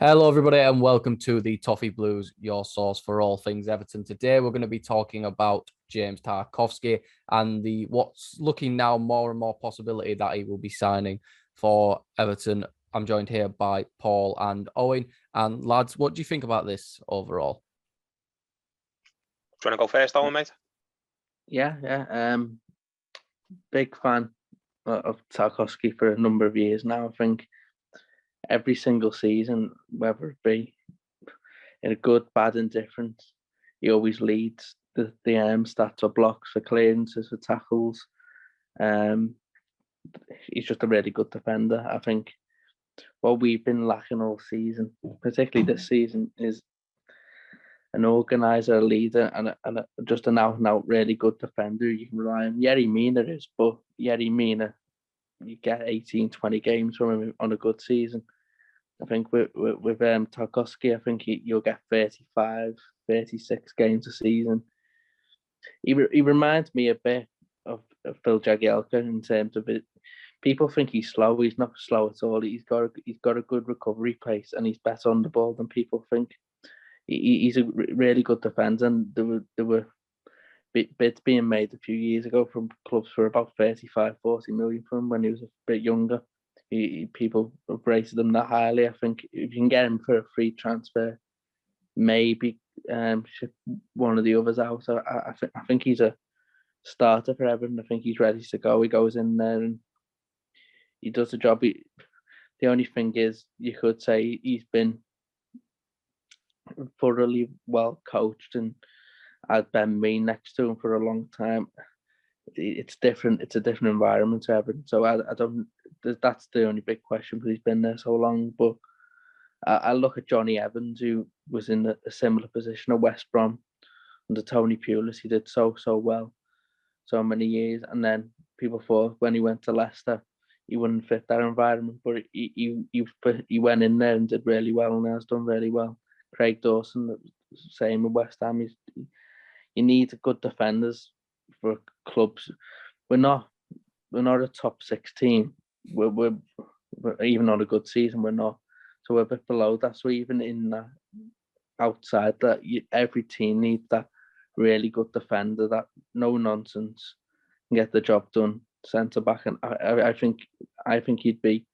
Hello, everybody, and welcome to the Toffee Blues, your source for all things Everton. Today, we're going to be talking about James Tarkowski and the what's looking now more and more possibility that he will be signing for Everton. I'm joined here by Paul and Owen. And lads, what do you think about this overall? Do you want to go first, Owen, mate? Yeah. Big fan of Tarkowski for a number of years now. I think every single season, whether it be in a good, bad, indifferent, he always leads the stats for blocks, for clearances, for tackles. He's just a really good defender. I think what we've been lacking all season, particularly this season, is an organizer, a leader, and just an out-and-out really good defender you can rely on. Yerry Mina is, but Yerry Mina, you get 18, 20 games from him on a good season. I think with Tarkowski, I think you'll get 35, 36 games a season. He reminds me a bit of Phil Jagielka in terms of it. People think he's slow. He's not slow at all. He's got a good recovery pace, and he's better on the ball than people think. He's a really good defender, and there were bids being made a few years ago from clubs for about 35, 40 million for him when he was a bit younger. People have rated him that highly. I think if you can get him for a free transfer, maybe ship one of the others out. So I think he's a starter for Everton. I think he's ready to go. He goes in there and he does the job. The only thing is, you could say he's been thoroughly well coached and had Ben Mee next to him for a long time. It's different. It's a different environment to Everton. So I don't. That's the only big question because he's been there so long. But I look at Johnny Evans, who was in a similar position at West Brom under Tony Pulis. He did so well, so many years, and then people thought when he went to Leicester, he wouldn't fit that environment. But he went in there and did really well, and has done really well. Craig Dawson, same with West Ham. You need good defenders for clubs. We're not a top 6 team. We're even on a good season. We're not. So we're a bit below that. So even in that outside that, every team needs that really good defender, that no nonsense, can get the job done, centre back. And I think he'd be,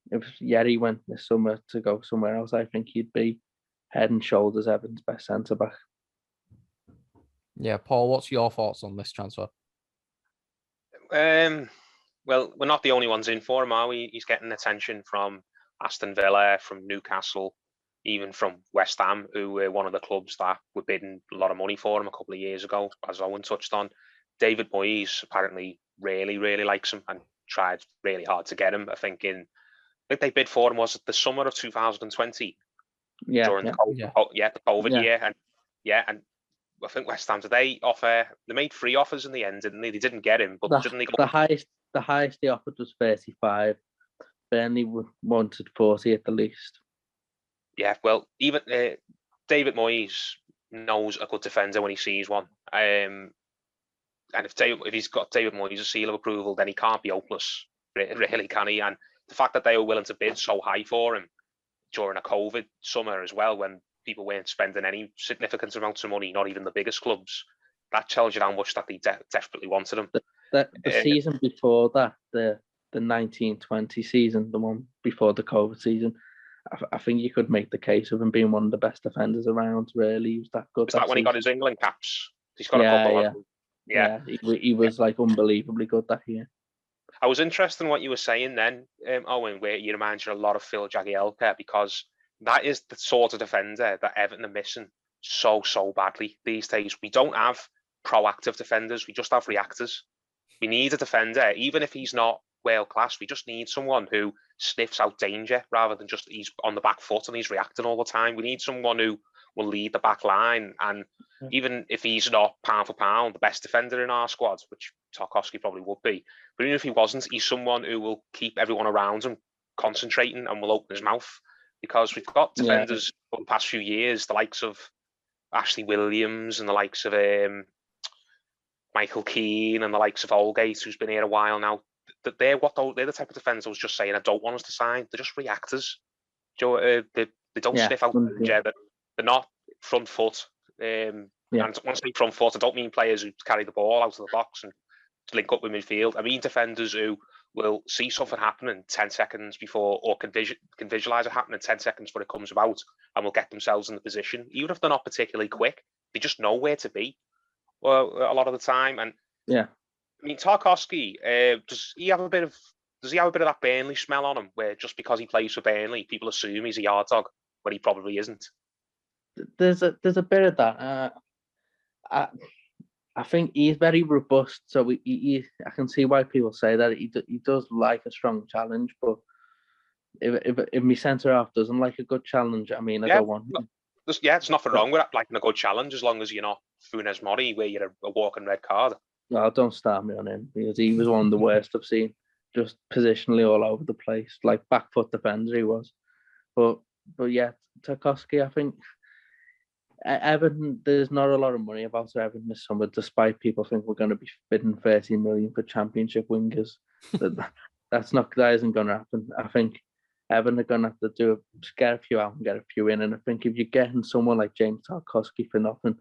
if Yerry went this summer to go somewhere else, I think he'd be head and shoulders Everton's best centre back. Yeah, Paul, what's your thoughts on this transfer? Well, we're not the only ones in for him, are we? He's getting attention from Aston Villa, from Newcastle, even from West Ham, who were one of the clubs that were bidding a lot of money for him a couple of years ago, as Owen touched on. David Moyes apparently really, really likes him and tried really hard to get him. I think they bid for him, was it the summer of 2020? During the COVID year. And I think West Ham today they made 3 offers in the end, didn't they? They didn't get him, but didn't they go? The highest they offered was 35. Burnley wanted 40 at the least. Yeah, well, even David Moyes knows a good defender when he sees one. And if he's got David Moyes' seal of approval, then he can't be hopeless, really, can he? And the fact that they were willing to bid so high for him during a COVID summer as well, when people weren't spending any significant amounts of money, not even the biggest clubs, that tells you how much that they desperately wanted him. The season before that, the 1920 season, the one before the COVID season, I think you could make the case of him being one of the best defenders around, really. He was that good. Is that when he got his England caps? He's got a couple of them. Yeah. He was like unbelievably good that year. I was interested in what you were saying then, Owen, where you remind you a lot of Phil Jagielka, because that is the sort of defender that Everton are missing so badly these days. We don't have proactive defenders. We just have reactors. We need a defender, even if he's not world class. We just need someone who sniffs out danger rather than just he's on the back foot and he's reacting all the time. We need someone who will lead the back line. And even if he's not pound for pound the best defender in our squad, which Tarkowski probably would be, but even if he wasn't, he's someone who will keep everyone around him concentrating and will open his mouth. Because we've got defenders over the past few years, the likes of Ashley Williams and the likes of Michael Keane and the likes of Holgate, who's been here a while now. They're the type of defenders I was just saying I don't want us to sign. They're just reactors. They don't Yeah, sniff out danger. They're not front foot. And once I say front foot, I don't mean players who carry the ball out of the box and link up with midfield. I mean defenders who will see something happening 10 seconds before, or can visualize it happening 10 seconds before it comes about, and will get themselves in the position. Even if they're not particularly quick, they just know where to be. Well, a lot of the time. And yeah, I mean, Tarkowski, does he have a bit of that Burnley smell on him, where just because he plays for Burnley, people assume he's a yard dog when he probably isn't? there's a bit of that. I think he's very robust, so I can see why people say that he does like a strong challenge. But if my centre half doesn't like a good challenge, I mean, I don't want him. There's nothing wrong with that, liking a good challenge, as long as you're not Funes Mori, where you're a walking red card. Well, don't start me on him, because he was one of the worst I've seen. Just positionally all over the place, like back foot defender he was. But yeah, Tarkowski, I think. Everton, there's not a lot of money about Everton this summer, despite people think we're going to be bidding 30 million for Championship wingers. That isn't going to happen. I think Everton are going to have to get a few out and get a few in. And I think if you're getting someone like James Tarkowski for nothing,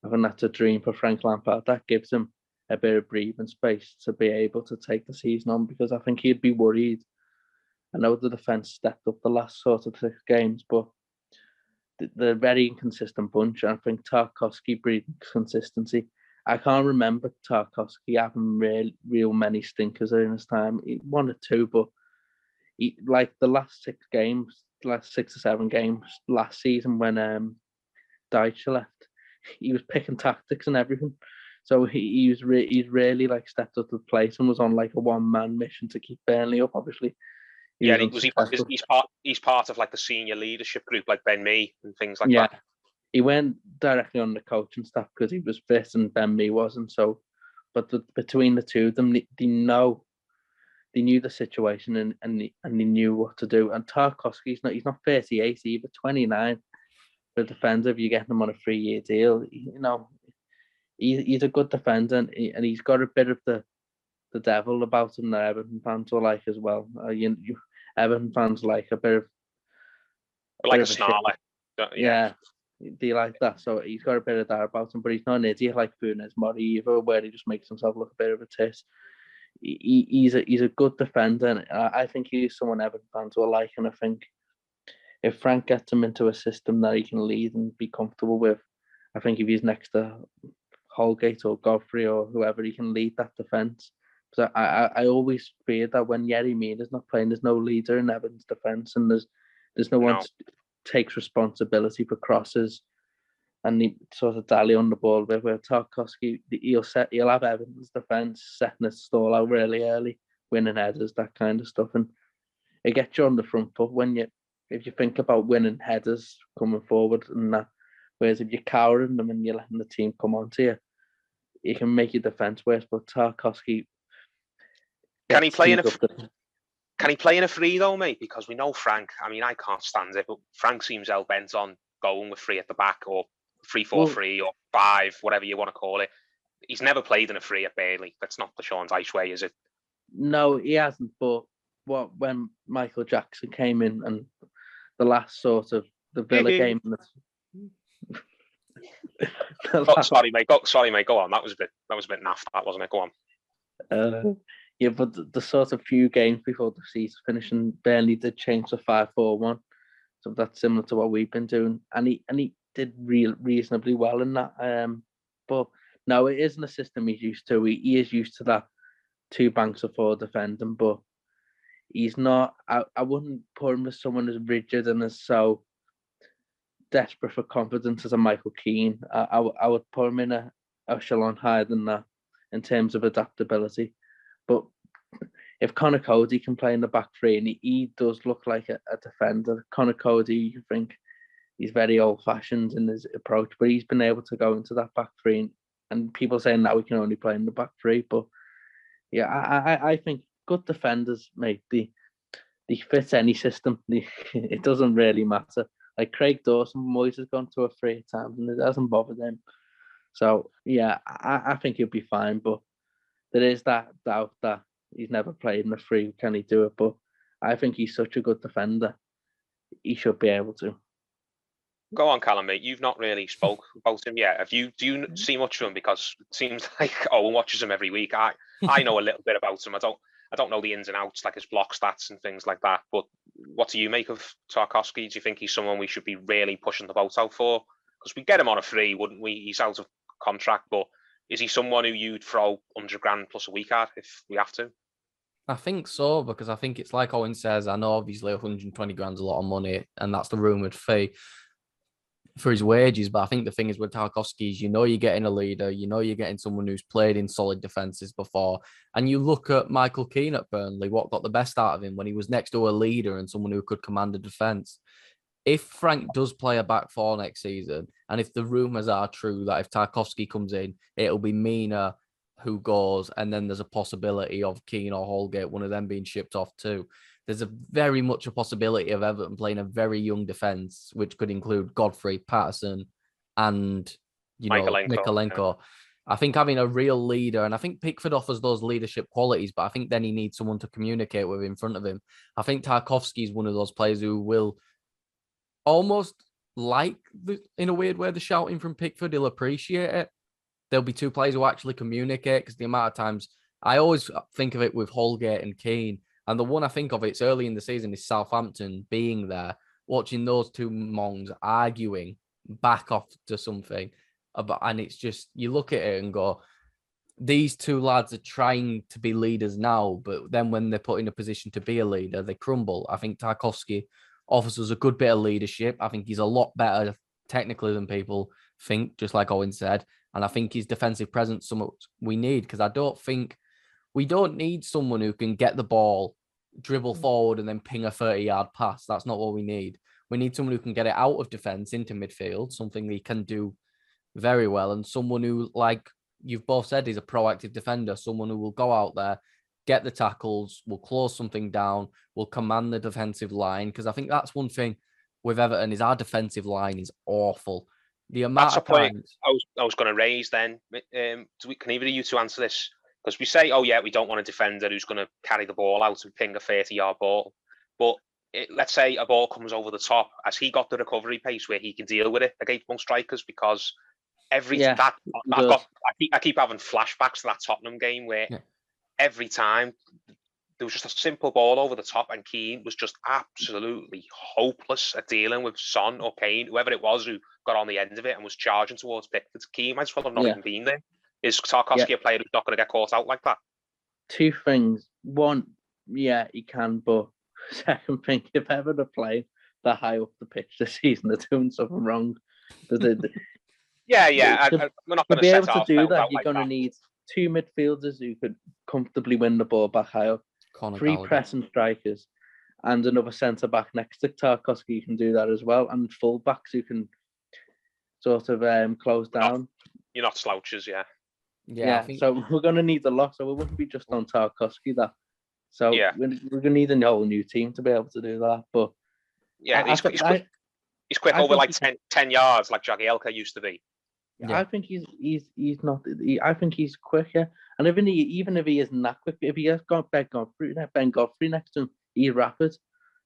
I think that's a dream for Frank Lampard. That gives him a bit of breathing space to be able to take the season on, because I think he'd be worried. I know the defence stepped up the last sort of 6 games, but they're a very inconsistent bunch. And I think Tarkowski breeds consistency. I can't remember Tarkowski having real many stinkers in his time. 1 or 2, but like the last 6 or 7 games last season when Dyche left, he was picking tactics and everything. So he's really like stepped up to the plate and was on like a one-man mission to keep Burnley up. Obviously, he's part of like the senior leadership group, like Ben Mee and things like that. He went directly on the coaching staff because he was fit and Ben Mee wasn't. So, but between the two of them, they knew the situation and they knew what to do. And Tarkowski, he's not 38 either, 29. For a defender, if you're getting him on a 3-year deal, he's a good defender, and he's got a bit of the devil about him that Everton fans will like as well. Everton fans like a bit of a snarler. Yeah, they like that. So he's got a bit of that about him, but he's not an idiot like Funes Mori either, where he just makes himself look a bit of a tit. He's a good defender, and I think he's someone Everton fans will like. And I think if Frank gets him into a system that he can lead and be comfortable with, I think if he's next to Holgate or Godfrey or whoever, he can lead that defence. Because I always fear that when Yerry Mina's not playing, there's no leader in Everton's defence, and there's no one takes responsibility for crosses and he sort of dally on the ball with. Where Tarkowski, he'll have Everton's defence setting its stall out really early, winning headers, that kind of stuff, and it gets you on the front foot if you think about winning headers coming forward and that. Whereas if you're cowering them and you're letting the team come onto you, it can make your defence worse. But Tarkowski, can he play in a free though, mate? Because we know Frank. I mean, I can't stand it, but Frank seems hell bent on going with 3 at the back, or 3-4-3 or 5, whatever you want to call it. He's never played in a free at Burnley. That's not the Sean Dyche way, is it? No, he hasn't. But when Michael Jackson came in and the last sort of the Villa game. Sorry, mate. Go on. That was a bit naff, that wasn't it? Go on. Yeah, but the sort of few games before the season finished, and Burnley did change to 5-4-1, so that's similar to what we've been doing, and he did reasonably well in that. But no, it isn't a system he's used to. He is used to that 2 banks of 4 defending, but he's not. I wouldn't put him as someone as rigid and as so desperate for confidence as a Michael Keane. I would put him in a echelon higher than that in terms of adaptability. But if Connor Cody can play in the back 3, and he does look like a defender, Connor Cody, you think he's very old-fashioned in his approach, but he's been able to go into that back 3, and people saying that we can only play in the back 3. But yeah, I think good defenders, mate, they fit any system. It doesn't really matter. Like Craig Dawson, Moyes has gone to a 3 at times, and it hasn't bothered him. So yeah, I think he'll be fine. But there is that doubt that he's never played in a 3. Can he do it? But I think he's such a good defender. He should be able to. Go on, Callum, mate. You've not really spoke about him yet. Do you see much of him? Because it seems like Owen watches him every week. I know a little bit about him. I don't know the ins and outs, like his block stats and things like that. But what do you make of Tarkowski? Do you think he's someone we should be really pushing the boat out for? Because we get him on a free, wouldn't we? He's out of contract, but is he someone who you'd throw 100 grand plus a week at if we have to? I think so, because I think it's like Owen says, I know obviously 120 grand's a lot of money, and that's the rumoured fee for his wages. But I think the thing is with Tarkowski is, you're getting a leader, you're getting someone who's played in solid defences before. And you look at Michael Keane at Burnley, what got the best out of him when he was next to a leader and someone who could command a defence. If Frank does play a back four next season, and if the rumours are true that if Tarkowski comes in, it'll be Mina who goes, and then there's a possibility of Keane or Holgate, one of them being shipped off too. There's a very much a possibility of Everton playing a very young defence, which could include Godfrey, Patterson, and Mykolenko. Yeah. I think having a real leader, and I think Pickford offers those leadership qualities, but I think then he needs someone to communicate with in front of him. I think Tarkowski is one of those players who will almost in a weird way, the shouting from Pickford. He'll appreciate it. There'll be two players who actually communicate, because the amount of times I always think of it with Holgate and Keane. And the one I think of, it's early in the season, is Southampton being there, watching those two mongs arguing back off to something. And it's just, you look at it and go, these two lads are trying to be leaders now, but then when they're put in a position to be a leader, they crumble. I think Tarkowski offers us a good bit of leadership. I think he's a lot better technically than people think, just like Owen said. And I think his defensive presence somewhat we need, because I don't think we don't need someone who can get the ball, dribble forward, and then ping a 30-yard pass. That's not what we need. We need someone who can get it out of defense into midfield, something he can do very well, and someone who, like you've both said, is a proactive defender, someone who will go out there, get the tackles, will close something down, will command the defensive line. Because I think that's one thing with Everton, is our defensive line is awful. The amount of times I was going to raise then. Can either of you two answer this? Because we say, oh yeah, we don't want a defender who's going to carry the ball out and ping a 30-yard ball. But let's say a ball comes over the top. Has he got the recovery pace where he can deal with it against most strikers? Because I keep having flashbacks to that Tottenham game where every time there was just a simple ball over the top, and Keane was just absolutely hopeless at dealing with Son or Kane, whoever it was who got on the end of it and was charging towards Pickford. Keane might as well have not even been there. Is Tarkowski a player who's not going to get caught out like that? Two things. One, yeah, he can, but second thing, if ever to play that high up the pitch this season, they're doing something wrong. We're not going to be able to do that. You're going to need two midfielders who could comfortably win the ball back high up, three pressing strikers, and another centre back next to Tarkowski who can do that as well, and full backs who can sort of close down. You're not slouches, yeah. Yeah, so we're going to need a lot. So it wouldn't be just on Tarkowski that. So we're going to need a whole new team to be able to do that. But he's quick over like 10 yards, like Jagielka used to be. Yeah. I think he's not. I think he's quick, yeah. And even if he isn't that quick, if he has got Ben Godfrey next to him, he's rapid.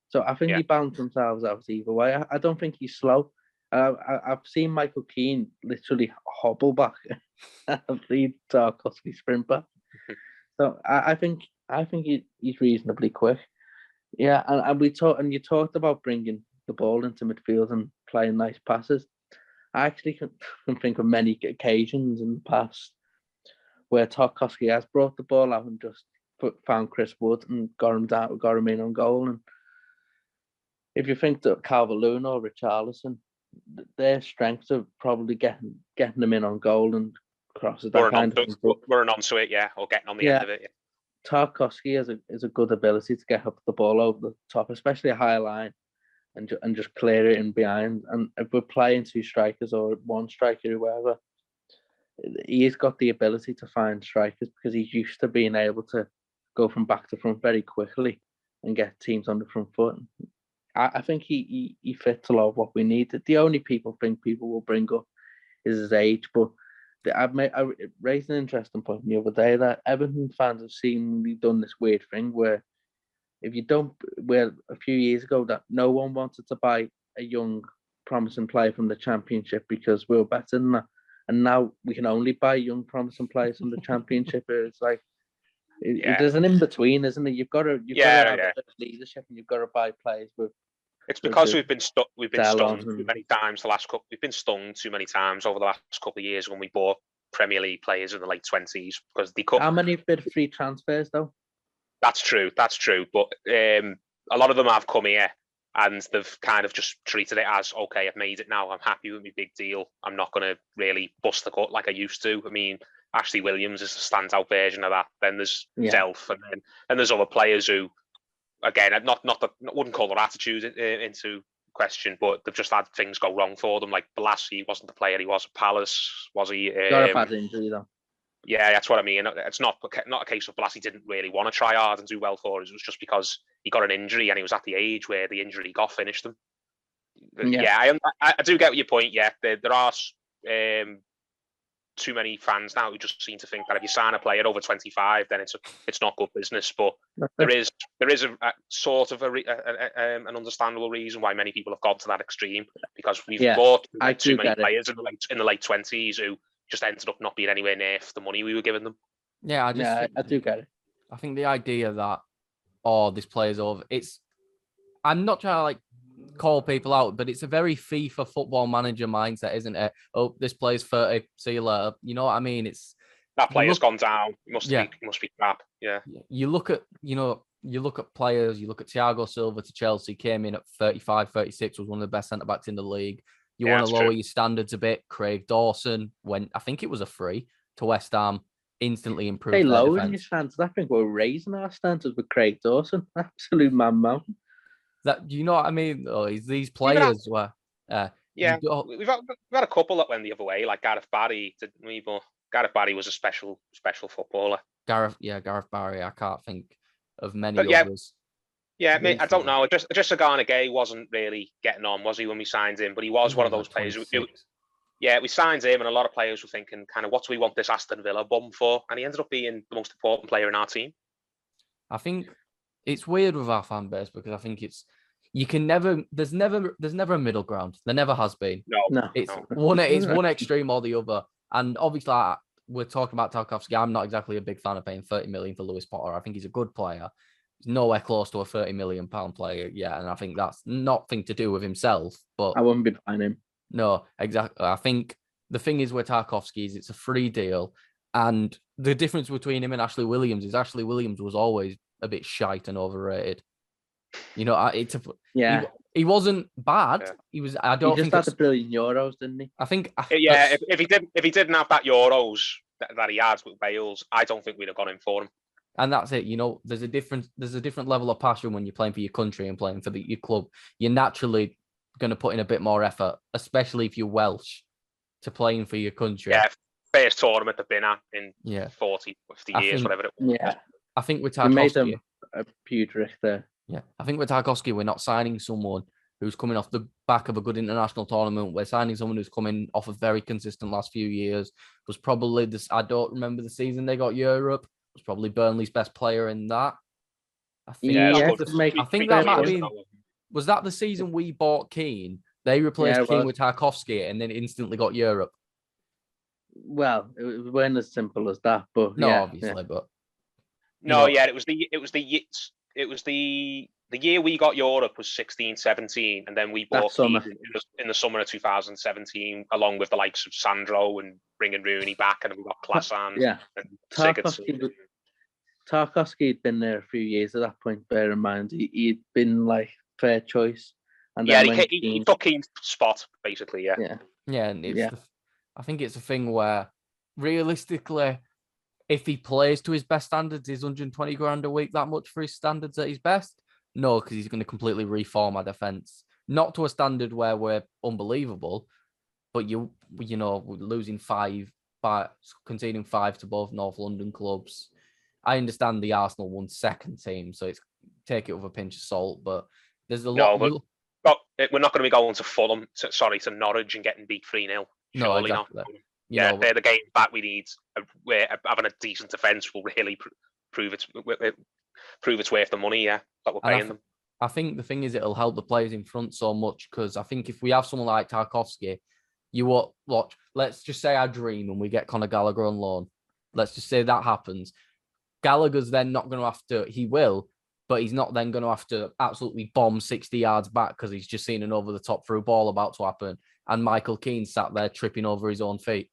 So I think he balances themselves out either way. I don't think he's slow. I've seen Michael Keane literally hobble back and lead Tarkowski sprint back. So I think he's reasonably quick. Yeah, and you talked about bringing the ball into midfield and playing nice passes. I actually can think of many occasions in the past where Tarkowski has brought the ball out and just found Chris Wood and got him in on goal. And if you think that Calvert-Lewin or Richarlison, their strengths are probably getting them in on goal and crosses. We're onto it, yeah, or getting on the end of it. Yeah. Tarkowski has a good ability to get up the ball over the top, especially a high line, and just clear it in behind. And if we're playing two strikers or one striker or whatever, he's got the ability to find strikers because he's used to being able to go from back to front very quickly and get teams on the front foot. I think he fits a lot of what we need. The only people will bring up is his age, but I raised an interesting point the other day that Everton fans have seemingly done this weird thing where a few years ago that no one wanted to buy a young promising player from the Championship because we were better than that. And now we can only buy young promising players from the Championship. It's like there's an in between, isn't it? You've got to have leadership, and you've got to buy players with. It's because we've been stung too many times the last couple. We've been stung too many times over the last couple of years when we bought Premier League players in the late 20s because they cut. How many have been free transfers though? That's true. But a lot of them have come here and they've kind of just treated it as, okay, I've made it now. I'm happy with my big deal. I'm not going to really bust the cut like I used to. I mean, Ashley Williams is a standout version of that. Then there's Delph, and there's other players who, again, not that I wouldn't call their attitude into question, but they've just had things go wrong for them. Like Balassi wasn't the player he was at Palace, was he? Got a bad injury though. Yeah, that's what I mean. It's not a case of Balassi didn't really want to try hard and do well for us. It was just because he got an injury and he was at the age where the injury got finished him. I do get your point. Yeah, there are too many fans now who just seem to think that if you sign a player over 25, then it's not good business. But there is a sort of an understandable reason why many people have gone to that extreme, because we've bought too many players in the late 20s who just ended up not being anywhere near the money we were giving them. Yeah, I do get it. I think the idea that this player's over, I'm not trying to call people out, but it's a very FIFA football manager mindset, isn't it? Oh, this player's 30, see you later. You know what I mean? It's that player's gone down. It must be crap. Yeah. You look at players, you look at Thiago Silva to Chelsea, came in at 35, 36, was one of the best centre-backs in the league. You want to lower your standards a bit. Craig Dawson went, I think it was a free to West Ham, instantly improved. Hey, lowering your standards. I think we're raising our standards with Craig Dawson. Absolute man mountain. That, you know what I mean? These players were. We've had a couple that went the other way, like Gareth Barry, didn't we? But Gareth Barry was a special footballer. Gareth Barry. I can't think of many others. Yeah, mate, I don't know. Just Sagana Gay wasn't really getting on, was he, when we signed him? But he was one of those players who, we signed him, and a lot of players were thinking, kind of, what do we want this Aston Villa bum for? And he ended up being the most important player in our team. I think it's weird with our fan base because I think there's never a middle ground. There never has been. No. It's one extreme or the other. And obviously, we're talking about Tarkowski. I'm not exactly a big fan of paying 30 million for Lewis Potter. I think he's a good player. He's nowhere close to a 30 million pound player yet, and I think that's nothing to do with himself. But I wouldn't be buying him. No, exactly. I think the thing is with Tarkowski is it's a free deal, and the difference between him and Ashley Williams is Ashley Williams was always a bit shite and overrated. You know, he wasn't bad. Yeah. He was. I don't. He just had €1 billion, didn't he? I think. If he didn't have that Euros that he had with Wales, I don't think we'd have gone in for him. And that's it. You know, there's a different level of passion when you're playing for your country and playing for your club. You're naturally going to put in a bit more effort, especially if you're Welsh, to playing for your country. Yeah, first tournament they've been at in 40, 50 years, whatever it was. Yeah, I think with Tarkowski, made them a Pudrick there. Yeah, I think with Tarkowski, we're not signing someone who's coming off the back of a good international tournament. We're signing someone who's coming off a very consistent last few years. Was probably this. I don't remember the season they got Europe. Was probably Burnley's best player in that. I think that might have been. Was that the season we bought Keane? They replaced Keane with Tarkowski and then instantly got Europe. Well, it wasn't as simple as that, but obviously, but it was the year we got Europe was 16-17, and then we bought Keane in the summer of 2017, along with the likes of Sandro and bringing Rooney back, and we got Klasan. Yeah, Tarkowski had been there a few years at that point. Bear in mind, he'd been like fair choice, and he took Keane's spot basically. And I think it's a thing where realistically, if he plays to his best standards, is 120 grand a week that much for his standards at his best? No, because he's going to completely reform our defence. Not to a standard where we're unbelievable, but you know, losing 5 by conceding 5 to both North London clubs. I understand the Arsenal won second team, so it's take it with a pinch of salt, but there's a lot. But we're not going to be going to Fulham, to Norwich and getting beat 3-0. No, exactly. Not. They're the games back we need. Where having a decent defence will really prove its worth the money. Yeah, that we're paying them. I think the thing is it'll help the players in front so much because I think if we have someone like Tarkowski, you watch. Let's just say I dream and we get Conor Gallagher on loan. Let's just say that happens. Gallagher's then not going to have to. He will, but he's not then going to have to absolutely bomb 60 yards back because he's just seen an over the top through ball about to happen, and Michael Keane sat there tripping over his own feet.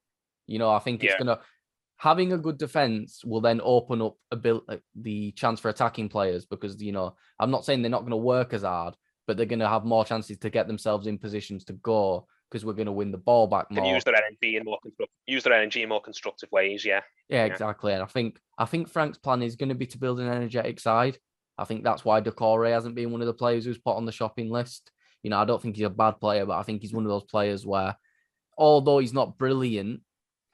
I think it's going to. Having a good defense will then open up the chance for attacking players because, I'm not saying they're not going to work as hard, but they're going to have more chances to get themselves in positions to go because we're going to win the ball back more. Can use their energy in more constructive ways, yeah. Yeah, exactly. And I think Frank's plan is going to be to build an energetic side. I think that's why Decore hasn't been one of the players who's put on the shopping list. I don't think he's a bad player, but I think he's one of those players where, although he's not brilliant,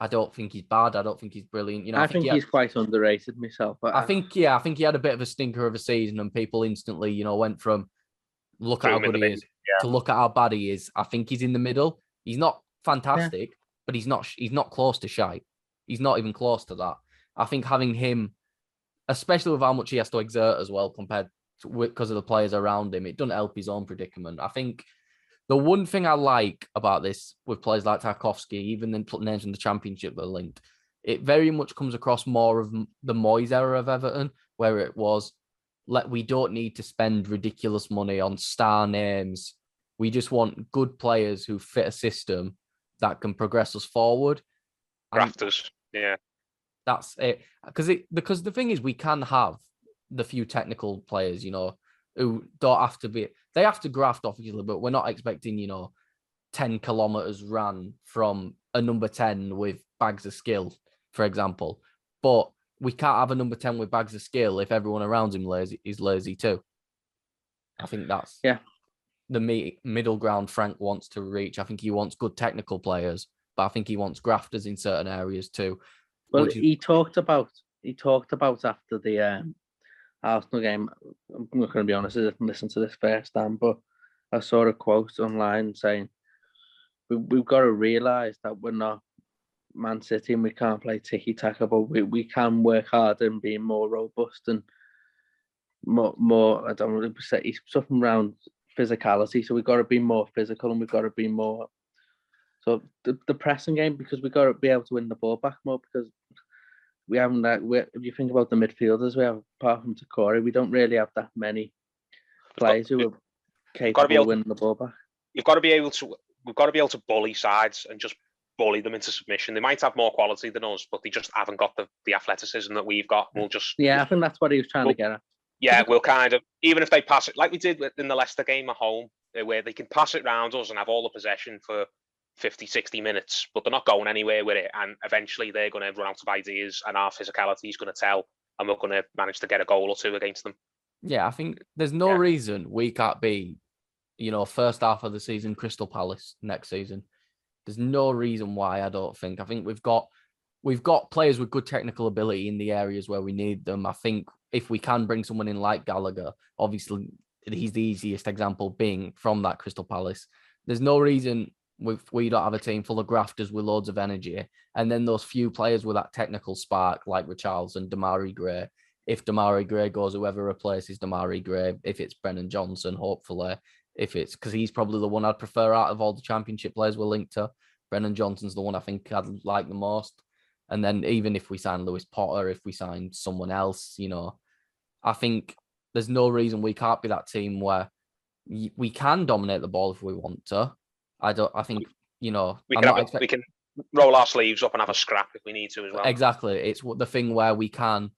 I don't think he's bad. I don't think he's brilliant. I think he's quite underrated myself. I think he had a bit of a stinker of a season, and people instantly, went from look at how good he is to look at how bad he is. I think he's in the middle. He's not fantastic, but he's not close to shite. He's not even close to that. I think having him, especially with how much he has to exert as well, compared to because of the players around him, it doesn't help his own predicament. I think. The one thing I like about this with players like Tarkowski, even then putting names in the Championship that are linked, it very much comes across more of the Moyes era of Everton, where it was, we don't need to spend ridiculous money on star names. We just want good players who fit a system that can progress us forward. Grafters, yeah. That's it. Because the thing is, we can have the few technical players, who don't have to be. They have to graft off each other, but we're not expecting, 10 kilometers ran from a number 10 with bags of skill, for example. But we can't have a number 10 with bags of skill if everyone around him is lazy too. I think that's the middle ground Frank wants to reach. I think he wants good technical players, but I think he wants grafters in certain areas too. Well, he talked about after the Arsenal game. I'm not going to be honest, I didn't listen to this first time, but I saw a quote online saying we've got to realise that we're not Man City and we can't play tiki-taka, but we can work harder and be more robust and more I don't want to say something around physicality. So we've got to be more physical and we've got to be more. So the pressing game, because we've got to be able to win the ball back more, because we haven't if you think about the midfielders we have, apart from Tocore, we don't really have that many players who are capable of winning the ball back. We've got to be able to bully sides and just bully them into submission. They might have more quality than us, but they just haven't got the athleticism that we've got. I think that's what he was trying to get at. Yeah, we'll kind of, even if they pass it, like we did in the Leicester game at home, where they can pass it round us and have all the possession for 50, 60 minutes, but they're not going anywhere with it. And eventually they're going to run out of ideas and our physicality is going to tell, and we're going to manage to get a goal or two against them. Yeah, I think there's no reason we can't be, first half of the season, Crystal Palace next season. There's no reason why, I don't think. I think we've got players with good technical ability in the areas where we need them. I think if we can bring someone in like Gallagher, obviously he's the easiest example being from that Crystal Palace. There's no reason we don't have a team full of grafters with loads of energy. And then those few players with that technical spark, like Richarlison, Damari Gray. If Damari Gray goes, whoever replaces Damari Gray, if it's Brennan Johnson, hopefully, if it's because he's probably the one I'd prefer out of all the Championship players we're linked to. Brennan Johnson's the one I think I'd like the most. And then even if we sign Lewis Potter, if we sign someone else, I think there's no reason we can't be that team where we can dominate the ball if we want to. I think, we can roll our sleeves up and have a scrap if we need to as well. Exactly. It's the thing where we can,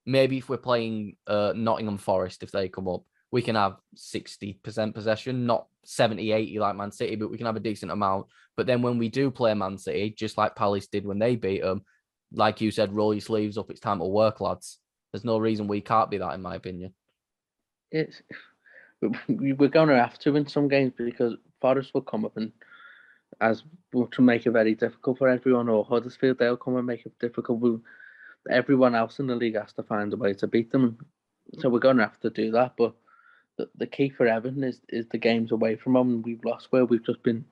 maybe if we're playing Nottingham Forest, if they come up, we can have 60% possession, not 70, 80 like Man City, but we can have a decent amount. But then when we do play Man City, just like Palace did when they beat them, like you said, roll your sleeves up, it's time to work, lads. There's no reason we can't be that, in my opinion. We're going to have to in some games, because Forest will come up and to make it very difficult for everyone, or Huddersfield, they'll come and make it difficult. Everyone else in the league has to find a way to beat them. So we're going to have to do that. But the key for Everton is the games away from home. We've lost where we've just been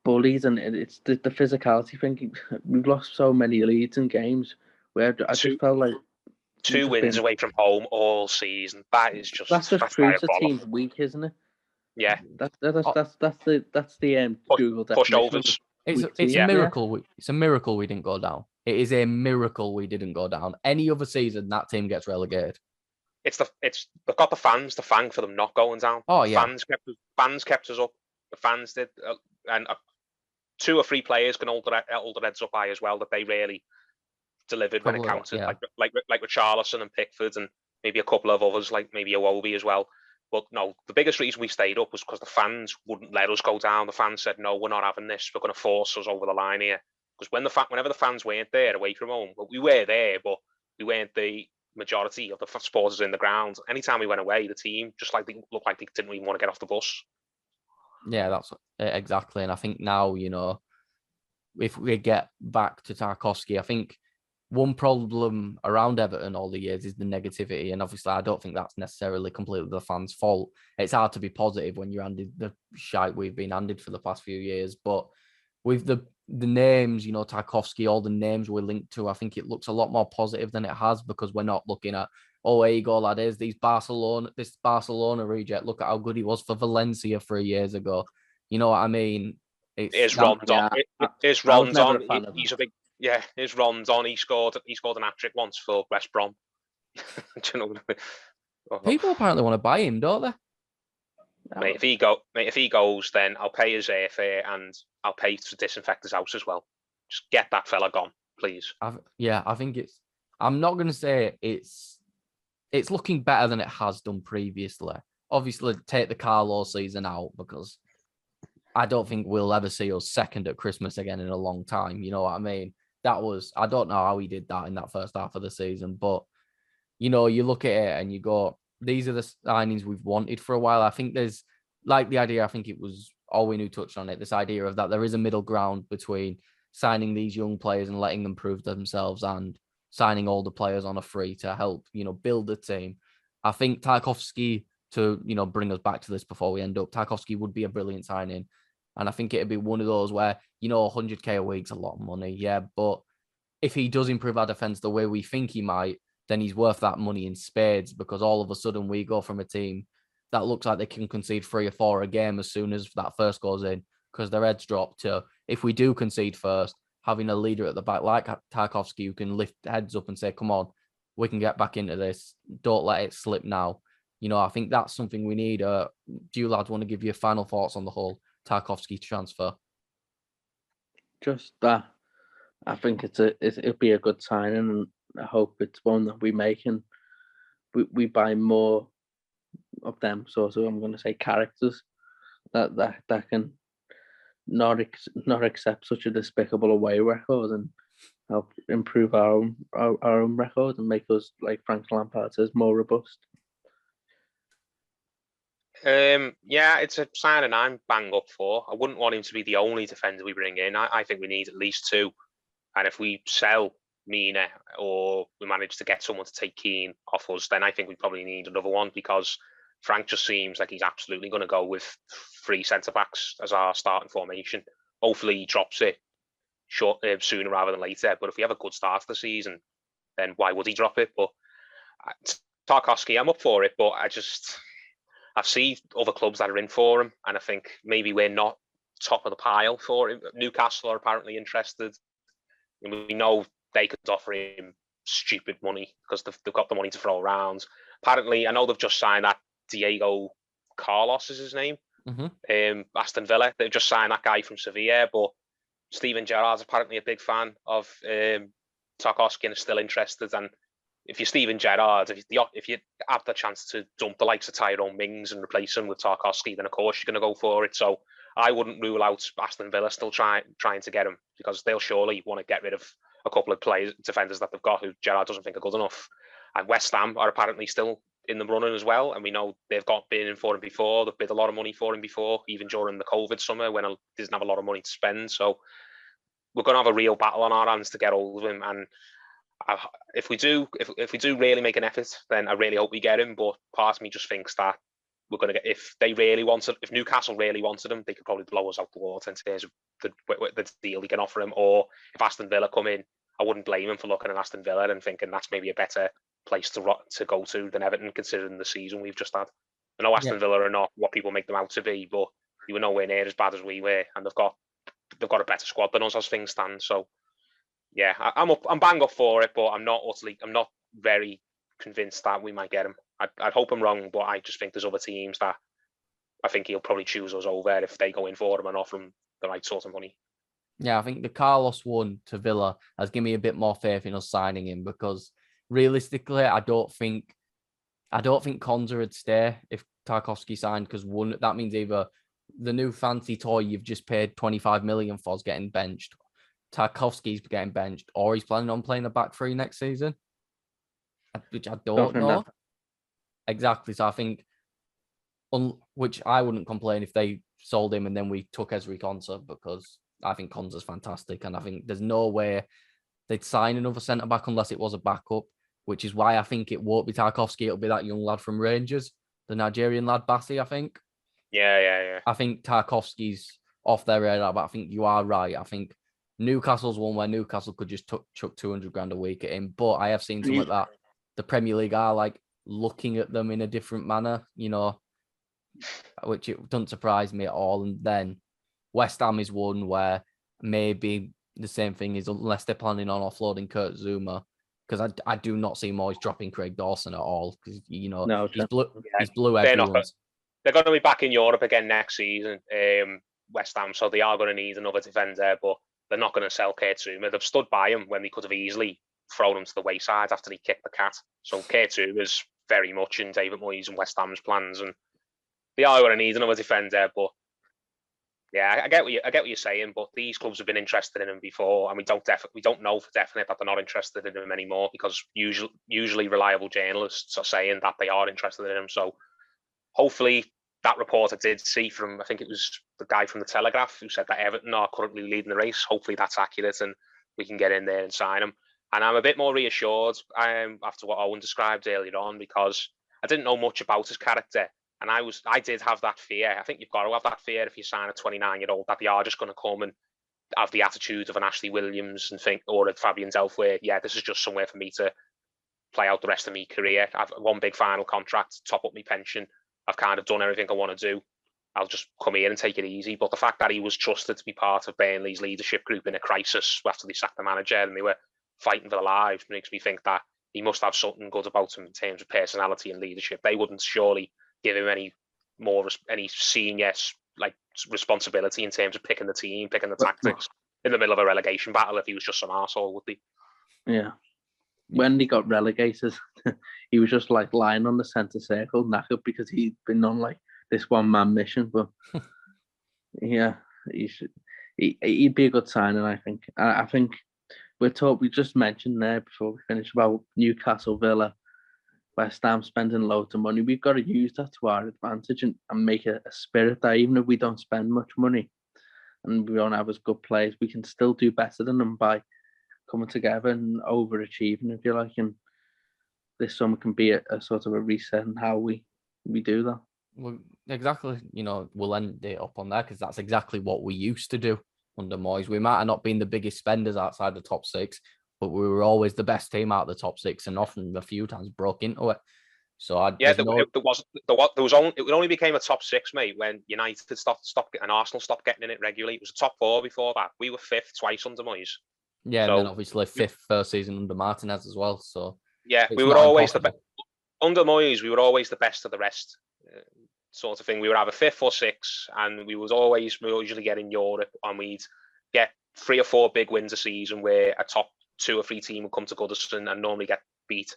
bullied, and it's the physicality thing. We've lost so many leads in games where I just felt like 2 wins away from home all season. That's just proves the team's weak, isn't it? Yeah. That's the Google definition. Pushovers. It's a miracle. It's a miracle we didn't go down. It is a miracle we didn't go down. Any other season, that team gets relegated. They've got the fans to thank for them not going down. Oh yeah, fans kept us up. The fans did, and 2 or 3 players can hold their heads up high as well, that they really delivered when it counted. Yeah. Like Richarlison and Pickford, and maybe a couple of others, like maybe Iwobi as well. But no, the biggest reason we stayed up was because the fans wouldn't let us go down. The fans said, "No, we're not having this. We're going to force us over the line here." Because whenever the fans weren't there away from home, well, we were there, but we weren't the majority of the supporters in the ground. Anytime we went away, the team just looked like they didn't even want to get off the bus. Yeah, that's exactly. And I think now, if we get back to Tarkowski, I think one problem around Everton all the years is the negativity. And obviously, I don't think that's necessarily completely the fans' fault. It's hard to be positive when you're handed the shite we've been handed for the past few years. But with the names, Tarkowski, all the names we're linked to, I think it looks a lot more positive than it has, because we're not looking at, oh, here you go, lad, is this Barcelona reject. Look at how good he was for Valencia 3 years ago. You know what I mean? It's Rondon. It's Rondon. He's a big... Yeah, his runs on. He scored an hat-trick once for West Brom. Do you know what I mean? People apparently want to buy him, don't they? Mate, if he goes, then I'll pay his airfare and I'll pay to disinfect his house as well. Just get that fella gone, please. I think it's... I'm not going to say it's looking better than it has done previously. Obviously, take the Carlos season out, because I don't think we'll ever see us second at Christmas again in a long time. You know what I mean? I don't know how he did that in that first half of the season, but, you look at it and you go, these are the signings we've wanted for a while. I think there's, like, the idea, I think it was Owen who touched on it, this idea of that there is a middle ground between signing these young players and letting them prove themselves and signing older players on a free to help, build the team. I think Tarkowski, to, bring us back to this before we end up, Tarkowski would be a brilliant signing. And I think it'd be one of those where, 100k a week's a lot of money. Yeah. But if he does improve our defense the way we think he might, then he's worth that money in spades, because all of a sudden we go from a team that looks like they can concede 3 or 4 a game as soon as that first goes in, because their heads drop, to, if we do concede first, having a leader at the back like Tarkowski who can lift heads up and say, come on, we can get back into this. Don't let it slip now. I think that's something we need. Do you lads want to give your final thoughts on the whole Tarkowski transfer? Just that, I think it'll be a good signing, and I hope it's one that we make and we buy more of them. So I'm going to say characters that can not accept such a despicable away record and help improve our own record and make us, like Frank Lampard says, more robust. Yeah, it's a signing I'm bang up for. I wouldn't want him to be the only defender we bring in. I think we need at least 2. And if we sell Mina, or we manage to get someone to take Keane off us, then I think we probably need another one, because Frank just seems like he's absolutely going to go with 3 centre-backs as our starting formation. Hopefully he drops it sooner rather than later. But if we have a good start to the season, then why would he drop it? But Tarkowski, I'm up for it, but I've seen other clubs that are in for him, and I think maybe we're not top of the pile for him. Newcastle are apparently interested. And we know they could offer him stupid money because they've got the money to throw around. Apparently, I know they've just signed that Diego Carlos is his name. Mm-hmm. Aston Villa. They've just signed that guy from Sevilla, but Steven Gerrard's apparently a big fan of Tarkowski and is still interested. And if you're Steven Gerrard, if you have the chance to dump the likes of Tyrone Mings and replace him with Tarkowski, then of course you're going to go for it. So I wouldn't rule out Aston Villa still trying to get him, because they'll surely want to get rid of a couple of defenders that they've got who Gerrard doesn't think are good enough. And West Ham are apparently still in the running as well, and we know they've been in for him before. They've bid a lot of money for him before, even during the COVID summer when he didn't have a lot of money to spend. So we're going to have a real battle on our hands to get hold of him. And if we do really make an effort, then I really hope we get him. But part of me just thinks that we're going to get, if Newcastle really wanted him, they could probably blow us out the water in terms of the deal he can offer him. Or if Aston Villa come in, I wouldn't blame him for looking at Aston Villa and thinking that's maybe a better place to go to than Everton, considering the season we've just had. I know Aston Villa are not what people make them out to be, but they were nowhere near as bad as we were, and they've got a better squad than us as things stand. So yeah, I'm bang up for it, but I'm not very convinced that we might get him. I'd hope I'm wrong, but I just think there's other teams that I think he'll probably choose us over if they go in for him and offer him the right sort of money. Yeah, I think the Carlos one to Villa has given me a bit more faith in us signing him, because realistically, I don't think Konza would stay if Tarkowski signed, because one, that means either the new fancy toy you've just paid 25 million for is getting benched, Tarkowski's getting benched, or he's planning on playing the back three next season, which I don't know. Exactly. So I think, which I wouldn't complain if they sold him and then we took Ezri Konsa, because I think Konsa's fantastic, and I think there's no way they'd sign another centre back unless it was a backup, which is why I think it won't be Tarkowski. It'll be that young lad from Rangers, the Nigerian lad, Bassi, I think. Yeah. I think Tarkowski's off their radar, but I think you are right. I think Newcastle's one where Newcastle could just chuck 200 grand a week at him, but I have seen some like that. The Premier League are like looking at them in a different manner, which it doesn't surprise me at all. And then West Ham is one where maybe the same thing is, unless they're planning on offloading Kurt Zouma, because I do not see Moyes dropping Craig Dawson at all, because no, he's blew they're everyone's. They're going to be back in Europe again next season, West Ham, so they are going to need another defender, but they're not going to sell Kurt Zouma. They've stood by him when they could have easily thrown him to the wayside after he kicked the cat. So Kurt Zouma is very much in David Moyes and West Ham's plans, and they are going to need another defender. But yeah, I get what you're saying. But these clubs have been interested in him before, and we don't know for definite that they're not interested in him anymore, because usually reliable journalists are saying that they are interested in him. So hopefully that report I did see from, I think it was the guy from the Telegraph who said that Everton are currently leading the race. Hopefully that's accurate and we can get in there and sign him. And I'm a bit more reassured after what Owen described earlier on, because I didn't know much about his character. And I did have that fear. I think you've got to have that fear if you sign a 29-year-old, that they are just going to come and have the attitude of an Ashley Williams and think, or a Fabian Delph, where, yeah, this is just somewhere for me to play out the rest of my career. I've one big final contract, top up my pension. I've kind of done everything I want to do. I'll just come here and take it easy. But the fact that he was trusted to be part of Burnley's leadership group in a crisis after they sacked the manager and they were fighting for their lives makes me think that he must have something good about him in terms of personality and leadership. They wouldn't surely give him any senior responsibility in terms of picking the team, picking the tactics in the middle of a relegation battle if he was just some arsehole, would they? Yeah. When he got relegated, he was just like lying on the centre circle, knackered, because he'd been on like this one-man mission. But yeah, he'd be a good signing, I think. I think we just mentioned there before we finish about Newcastle, Villa, West Ham spending loads of money. We've got to use that to our advantage and make a spirit that even if we don't spend much money and we don't have as good players, we can still do better than them by coming together and overachieving, if you like. And this summer can be a sort of a reset in how we do that. Well, exactly. We'll end it up on there, because that's exactly what we used to do under Moyes. We might have not been the biggest spenders outside the top six, but we were always the best team out of the top six, and often a few times broke into it. So it only became a top six, mate, when United stopped and Arsenal stopped getting in it regularly. It was a top four before that. We were fifth twice under Moyes. Yeah, and then obviously fifth first season under Martinez as well. So yeah, we were always the best under Moyes. We were always the best of the rest, sort of thing. We would have a fifth or sixth, and we were usually get in Europe, and we'd get 3 or 4 big wins a season where a top 2 or 3 team would come to Goodison and normally get beat.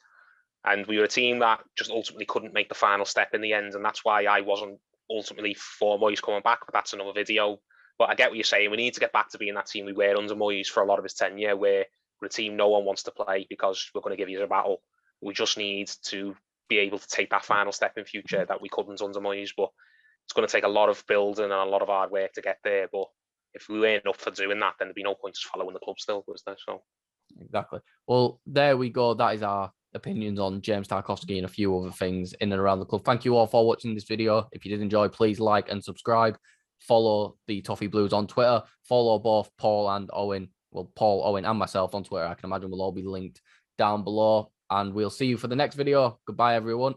And we were a team that just ultimately couldn't make the final step in the end, and that's why I wasn't ultimately for Moyes coming back. But that's another video. But I get what you're saying. We need to get back to being that team we were under Moyes for a lot of his tenure, where we're a team no one wants to play because we're going to give you a battle. We just need to be able to take that final step in future that we couldn't under Moyes. But it's going to take a lot of building and a lot of hard work to get there. But if we weren't up for doing that, then there'd be no point just following the club still, was there? So exactly. Well, there we go. That is our opinions on James Tarkowski and a few other things in and around the club. Thank you all for watching this video. If you did enjoy, please like and subscribe. Follow the Toffee Blues on Twitter. Follow both Paul and Owen. Well, Paul, Owen, and myself on Twitter. I can imagine we'll all be linked down below. and we'll see you for the next video. Goodbye, everyone.